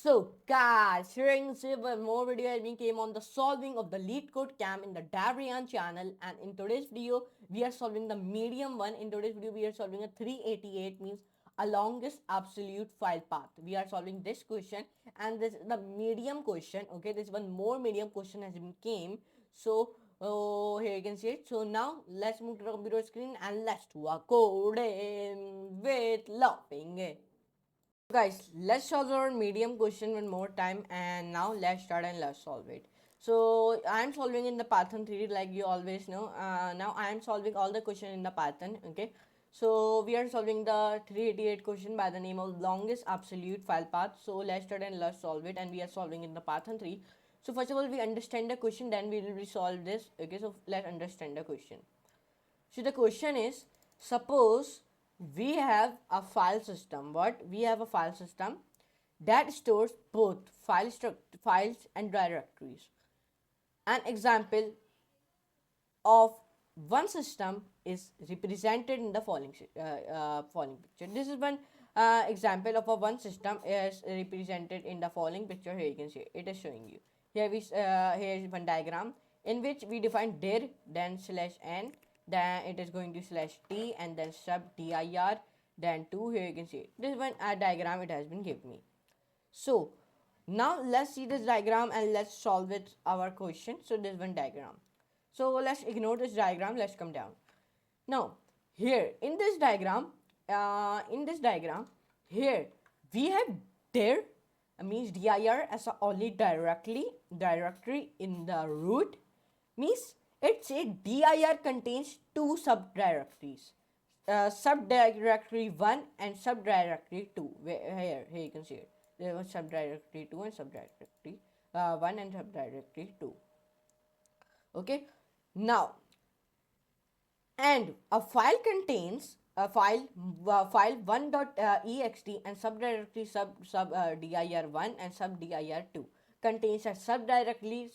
So guys, here you can see one more video has been came on the solving of the lead code cam in the Davrian channel, and in today's video we are solving the medium one. In today's video we are solving a 388 means a longest absolute file path. We are solving this question and this is the medium question. Okay, this one more medium question has been came. So here you can see it. So now let's move to the computer screen and let's do a coding with laughing. Guys, let's solve our medium question one more time, and now let's start and let's solve it. So I'm solving in the Python 3D like you always know. Now I am solving all the question in the Python. Okay, so we are solving the 388 question by the name of longest absolute file path. So let's start and let's solve it, and we are solving in the Python 3. So first of all we understand the question, then we will resolve this. Okay, so let's understand the question. So the question is, suppose we have a file system. What? We have a file system that stores both files and directories. An example of one system is represented in the following picture. This is one example of a one system is represented in the following picture. Here you can see it is showing you. Here is one diagram in which we define dir, then slash n, then it is going to slash t, and then sub dir, then 2. Here you can see this one diagram it has been given me. So now let's see this diagram and let's solve it our question. So this one diagram. So let's ignore this diagram. Let's come down. Now here in this diagram, here we have dir means dir as a only directory in the root, means it say dir contains two subdirectories, subdirectory 1 and subdirectory 2. Here you can see it. There was subdirectory 2 and subdirectory 1 and subdirectory 2. Okay, now and a file contains a file 1.ext and subdirectory dir1 and subdir2 contains a subdirectory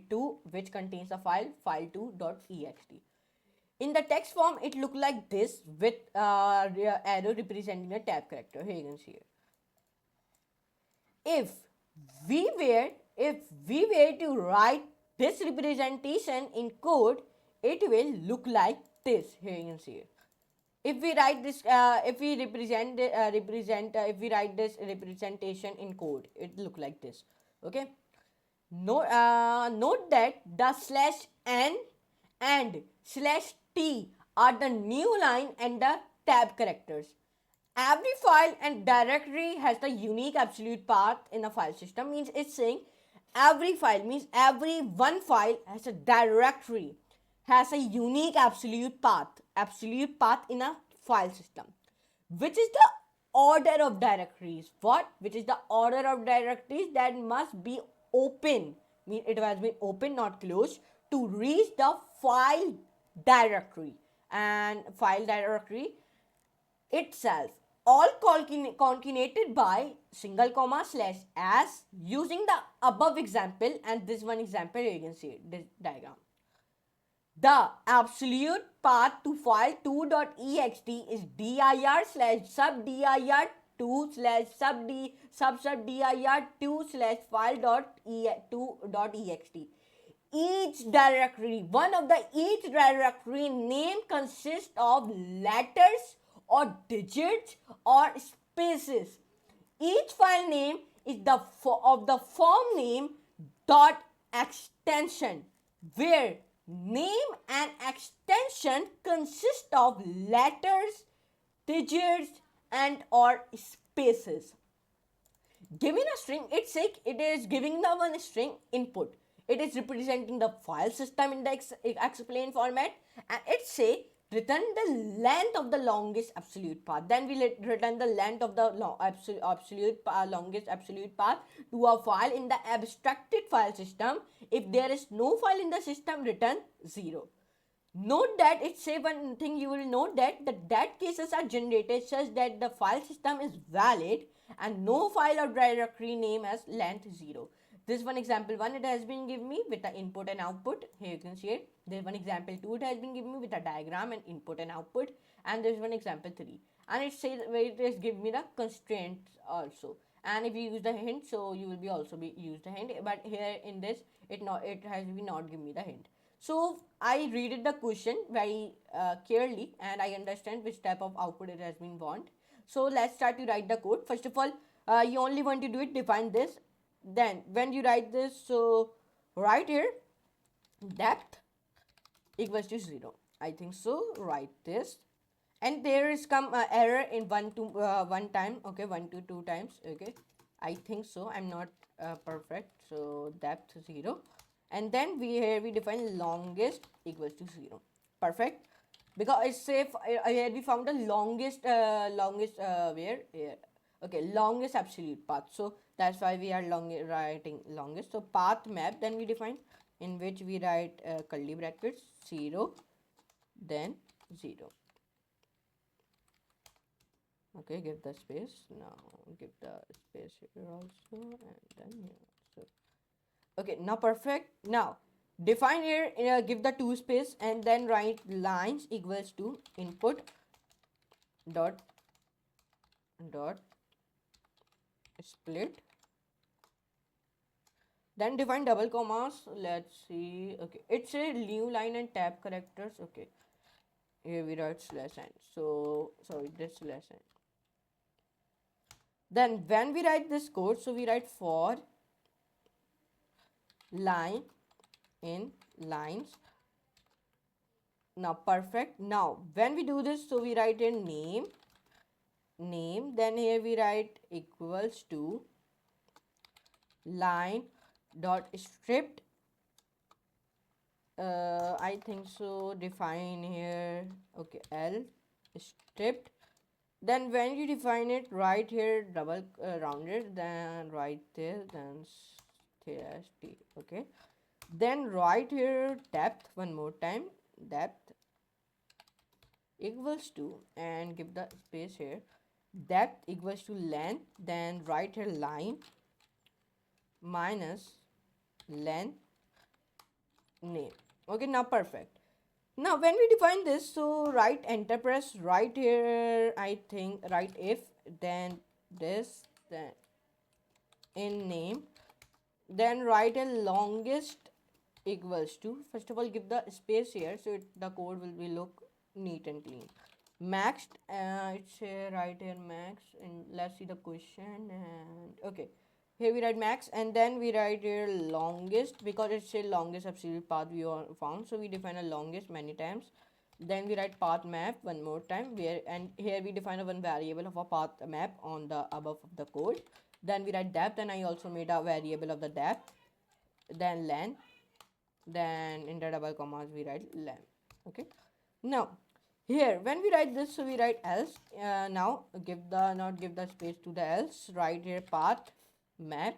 2 which contains a file2.ext. In the text form it look like this with arrow representing a tab character. Here you can see it. If we were to write this representation in code, it will look like this. Here you can see it. If we write this, if we write this representation in code, it look like this. Okay. Note that the slash n and slash t are the new line and the tab characters. Every file and directory has the unique absolute path in a file system. Means it's saying every file, means every one file has a directory, has a unique absolute path in a file system. Which is the order of directories? What? Which is the order of directories that must be open, mean it has been open not closed, to reach the file directory, and file directory itself, all concatenated by single comma slash as, using the above example and this one example. You can see this diagram. The absolute path to file 2.ext is dir slash sub dir 2 slash sub dir 2 slash file.2.ext. One of the each directory name consists of letters or digits or spaces. Each file name is of the form name dot extension, where name and extension consist of letters, digits, and or spaces. Given a string, it is giving the one string input. It is representing the file system in the explain format, and it say return the length of the longest absolute path. Then we return the length of the longest absolute path to a file in the abstracted file system. If there is no file in the system, return 0. Note that it say one thing. You will note that the dead cases are generated such that the file system is valid and no file or directory name as length 0. This one example 1 it has been given me with the input and output. Here you can see it. There's one example 2 it has been given me with a diagram and input and output, and there's one example 3. and it says where it is give me the constraints also. And if you use the hint, so you will be also be use the hint, but here in this it has been not give me the hint. So I read it the question very clearly, and I understand which type of output it has been want. So let's start to write the code. First of all, you only want to do it, define this. Then when you write this, so right here depth equals to 0. I think so. Write this, and there is come error in one time. Okay, 1 to 2 times. Okay, I think so. I'm not perfect. So depth 0, and then we define longest equals to 0. Perfect, because it's safe. Here we found the longest where here. Okay, longest absolute path. So that's why we are writing longest. So path map, then we define, in which we write curly brackets 0, then 0. Okay, give the space. Now give the space here also, and then here also. Okay, now perfect. Now define here, give the 2 space, and then write lines equals to input dot dot split, then define double commas. Let's see. Okay, it's a new line and tab characters. Okay, here we write slash n. So sorry, this slash n. Then when we write this code, so we write for line in lines. Now perfect. Now when we do this, so we write in name, then here we write equals to line dot stripped. I think so. Define here. Okay, L stripped. Then when you define it, right here double rounded, then right there, then slash t. Okay, then right here depth one more time, depth equals to, and give the space here, depth equals to length, then right here line minus length name. Okay, now perfect. Now when we define this, so write enter, press right here, I think write if, then this, then in name, then write a longest equals to, first of all give the space here, so the code will be look neat and clean. Maxed, it's right here max, and let's see the question. And okay, here we write max, and then we write here longest, because it's a longest absolute path we found, so we define a longest many times. Then we write path map one more time, where, and here we define a one variable of a path map on the above of the code. Then we write depth, and I also made a variable of the depth, then length, then in the double commas we write length. Okay, now here when we write this, so we write else. Now give the, not give the space to the else, write here path map.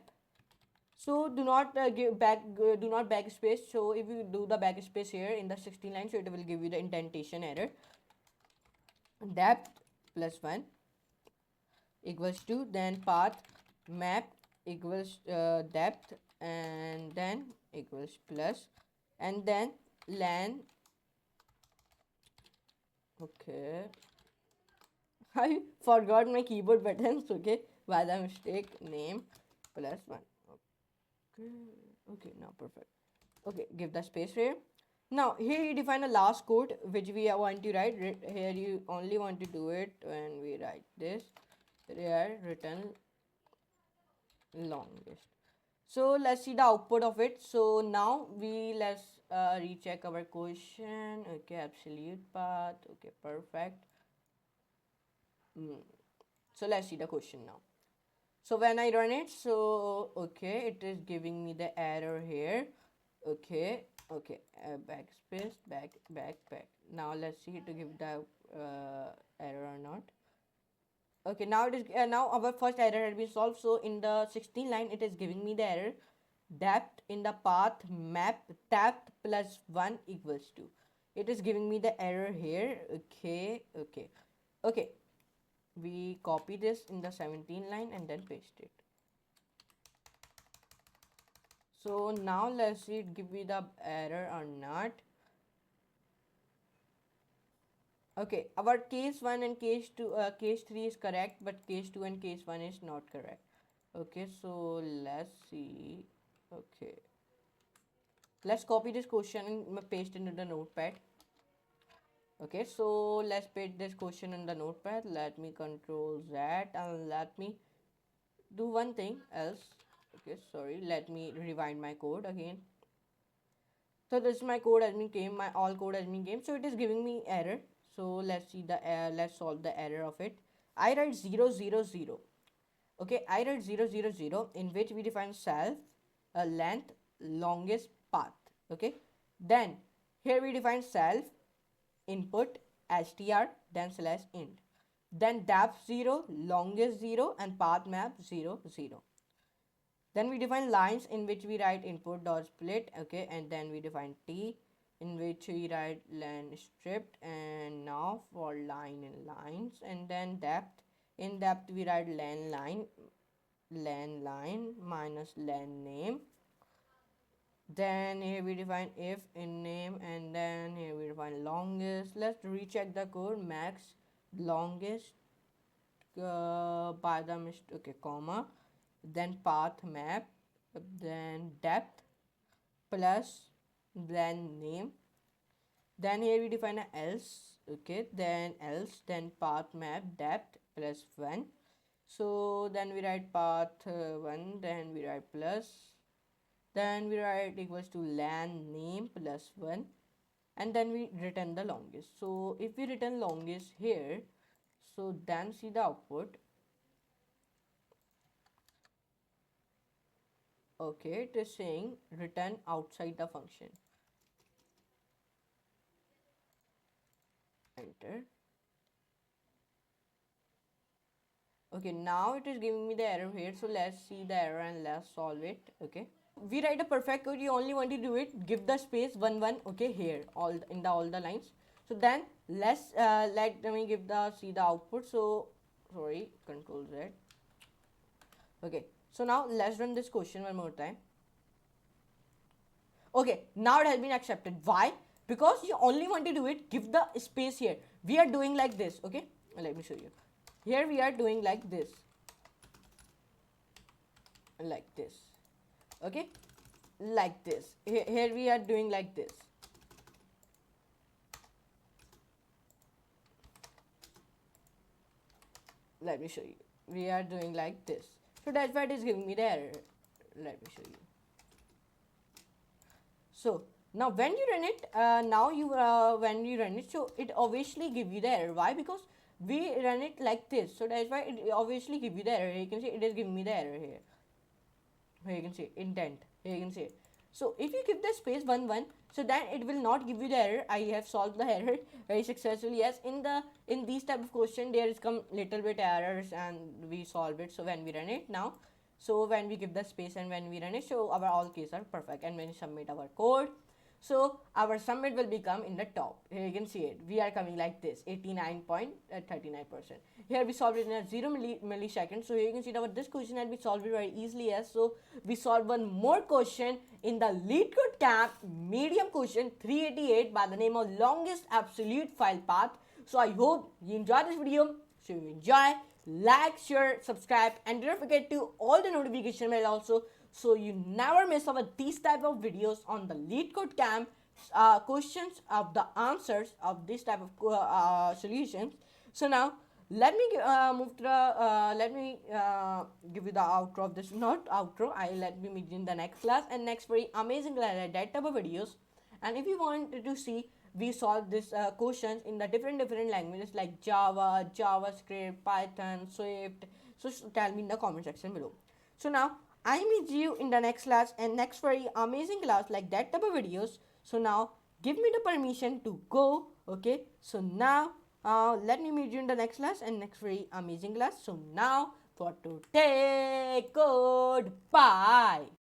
So do not do not backspace. So if you do the backspace here in the 16 line, so it will give you the indentation error. Depth plus 1 equals to, then path map equals depth, and then equals plus, and then len. Okay, I forgot my keyboard buttons. Okay, by the mistake, name plus 1. Okay, okay, now perfect. Okay, give the space here. Now here you define a last code which we want to write. Here you only want to do it when we write this. Here return longest. So let's see the output of it. So now let's recheck our question. Okay, absolute path. Okay, perfect. So let's see the question now. So when I run it, so okay, it is giving me the error here. Okay, okay, backspace, back. Now let's see to give the error or not. Okay, now it is now our first error has been solved. So in the 16 line, it is giving me the error depth in the path map depth plus 1 equals to. It is giving me the error here. Okay, okay, okay. We copy this in the 17 line and then paste it. So now let's see it give me the error or not. Okay, our case 1 and case 2, case 3 is correct, but case 2 and case 1 is not correct. Okay, so let's see. Okay, let's copy this question and paste into the notepad. Okay, so let's paste this question in the notepad. Let me control that and let me do one thing else. Okay, sorry, let me rewind my code again. So this is my code admin came, my all code admin came, so it is giving me error. So let's see the let's solve the error of it. I write 000. Okay, I write 000 in which we define self, length, longest path. Okay, then here we define self, input, str, then slash int, then depth 0, longest 0, and path map 0 0. Then we define lines in which we write input dot split. Okay, and then we define t in which we write len stripped, and now for line and lines, and then depth, in depth we write len line minus len name. Then here we define if in name, and then here we define longest. Let's recheck the code. Max longest by the mistake, okay, comma, then path map, then depth plus then name. Then here we define a else. Okay, then else, then path map depth plus 1. So then we write path 1, then we write plus, then we write equals to lan name plus 1, and then we return the longest. So if we return longest here, so then see the output. Okay, it is saying return outside the function. Enter. Okay, now it is giving me the error here, so let's see the error and let's solve it. Okay, we write a perfect code, you only want to do it, give the space 1 1. Okay, here all in the all the lines. So then let's let me give the see the output. So sorry, control Z. Okay, so now let's run this question one more time. Okay, now it has been accepted. Why? Because you only want to do it, give the space here. We are doing like this. Okay, let me show you. Here we are doing like this, like this. Okay, like this. Here we are doing like this. Let me show you. We are doing like this. So that's why it is giving me the error. Let me show you. So now when you run it, when you run it, so it obviously give you the error. Why? Because we run it like this. So that's why it obviously give you the error. You can see it is giving me the error here. Here you can see intent. Here you can see. So if you give the space 1 1, so then it will not give you the error. I have solved the error very successfully. Yes, in these type of question there is come little bit errors and we solve it. So when we run it now, so when we give the space and when we run it, so our all cases are perfect. And when we submit our code, so our submit will become in the top. Here you can see it. We are coming like this, 89.39%. Here we solved it in a 0 millisecond. So here you can see that this question and we solved it very easily. Yes. So we solved one more question in the LeetCode Camp medium question 388 by the name of longest absolute file path. So I hope you enjoyed this video. So if you enjoy, like, share, subscribe, and don't forget to all the notification bell also, so you never miss our these type of videos on the LeetCode Camp questions of the answers of this type of solutions. So now let me move to the let me give you the outro of this, not outro, I let me meet you in the next class and next very amazing class like that type of videos. And if you want to see we solve this questions in the different languages like Java, JavaScript, Python, Swift, so tell me in the comment section below. So now I meet you in the next class and next very amazing class like that type of videos. So now give me the permission to go. Okay, so now let me meet you in the next class and next very amazing class. So now for today, goodbye.